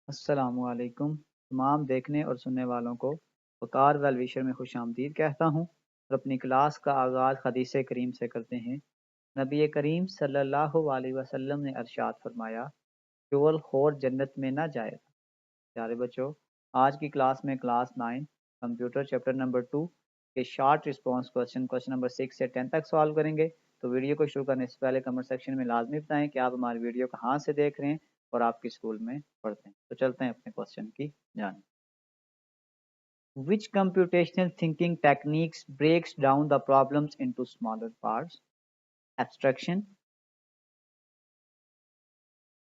अस्सलामुअलैकुम तमाम देखने और सुनने वालों को वक़ार वेल विशर में खुशामदीद कहता हूँ और अपनी क्लास का आगाज़ हदीस करीम से करते हैं। नबी करीम सल्लल्लाहु अलैहि वसल्लम ने इरशाद फरमाया, चुगलखोर जन्नत में ना जाएगा। प्यारे बच्चों, आज की क्लास में क्लास 9 कंप्यूटर चैप्टर नंबर 2 के शॉर्ट रिस्पॉन्स क्वेश्चन नंबर 6 से 10 तक सॉल्व करेंगे। तो वीडियो को शुरू करने से पहले कमेंट सेक्शन में लाजमी बताएं कि आप हमारी वीडियो कहाँ से देख रहे हैं और आप किस स्कूल में पढ़ते हैं। तो चलते हैं अपने क्वेश्चन की जानिब। Which computational thinking techniques breaks down the problems into smaller parts? Abstraction.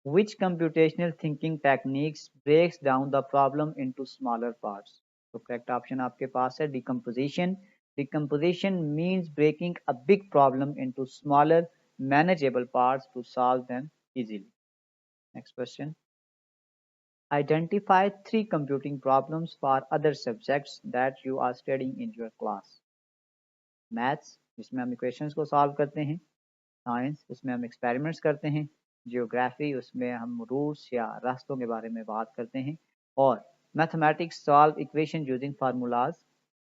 Which computational thinking techniques breaks down the problem into smaller parts? तो correct option आपके पास है decomposition. Decomposition means breaking a big problem into smaller manageable parts to solve them easily. Next question. Identify 3 computing problems for other subjects that you are studying in your class. Maths, जिसमें हम equations को solve करते हैं। Science, उसमें हम experiments करते हैं। Geography, उसमें हम रूट्स या रास्तों के बारे में बात करते हैं। और mathematics, solve equation using formulas.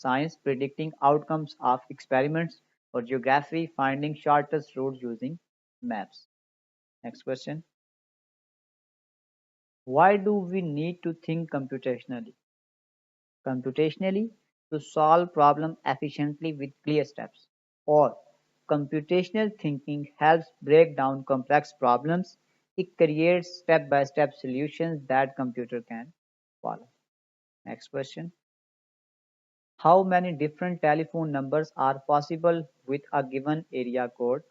Science, predicting outcomes of experiments. और geography, finding shortest route using maps. Next question. Why do we need to think computationally? Computationally, to solve problem efficiently with clear steps. Or computational thinking helps break down complex problems. It creates step-by-step solutions that computer can follow. Next question. How many different telephone numbers are possible with a given area code?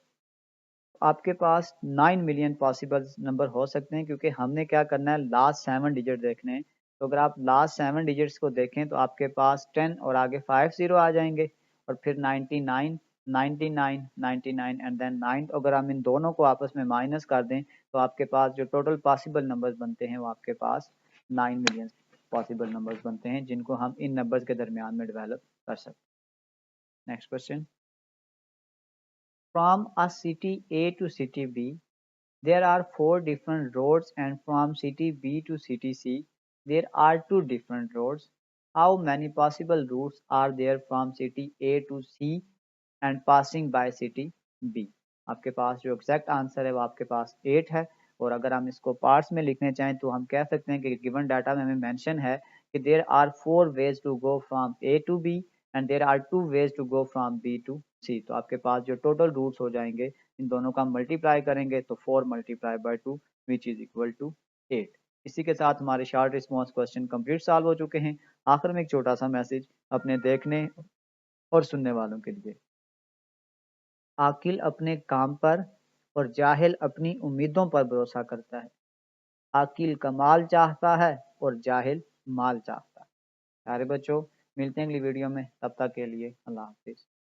आपके पास 9 million possible number हो सकते हैं, क्योंकि हमने क्या करना है, last 7 digit देखने हैं। तो अगर आप लास्ट 7 डिजिट्स को देखें तो आपके पास 10 और आगे 5 जीरो आ जाएंगे और फिर 99 99 99 एंड देन 9। अगर हम इन दोनों को आपस में माइनस कर दें तो आपके पास जो टोटल पॉसिबल नंबर्स बनते हैं वो आपके पास 9 मिलियन पॉसिबल नंबर्स बनते हैं, जिनको हम इन नंबर्स के दरमियान में डेवलप कर सकते हैं। Next question. From a city A to city B, there are 4 different roads, and from city B to city C, there are 2 different roads. How many possible routes are there from city A to C and passing by city B? आपके पास जो exact answer है वो आपके पास 8 है। और अगर हम इसको पार्ट्स में लिखने चाहें तो हम कह सकते हैं कि गिवन डाटा में हमें मेंशन है कि there are 4 ways to go from A to B and there are 2 ways to go from B to C। तो आपके पास जो टोटल रूट्स हो जाएंगे, इन दोनों का मल्टीप्लाई करेंगे तो 4 multiply by 2 which is equal to 8। इसी के साथ हमारे short response question complete solve हो चुके हैं। आखिर में एक छोटा सा मैसेज अपने देखने और सुनने वालों के लिए। आकिल अपने काम पर और जाहिल अपनी उम्मीदों पर भरोसा करता है। आकिल कमाल चाहता है और जाहिल माल चाहता है। प्यारे बच्चों, मिलते हैं अगली वीडियो में, तब तक के लिए अल्लाह हाफिज।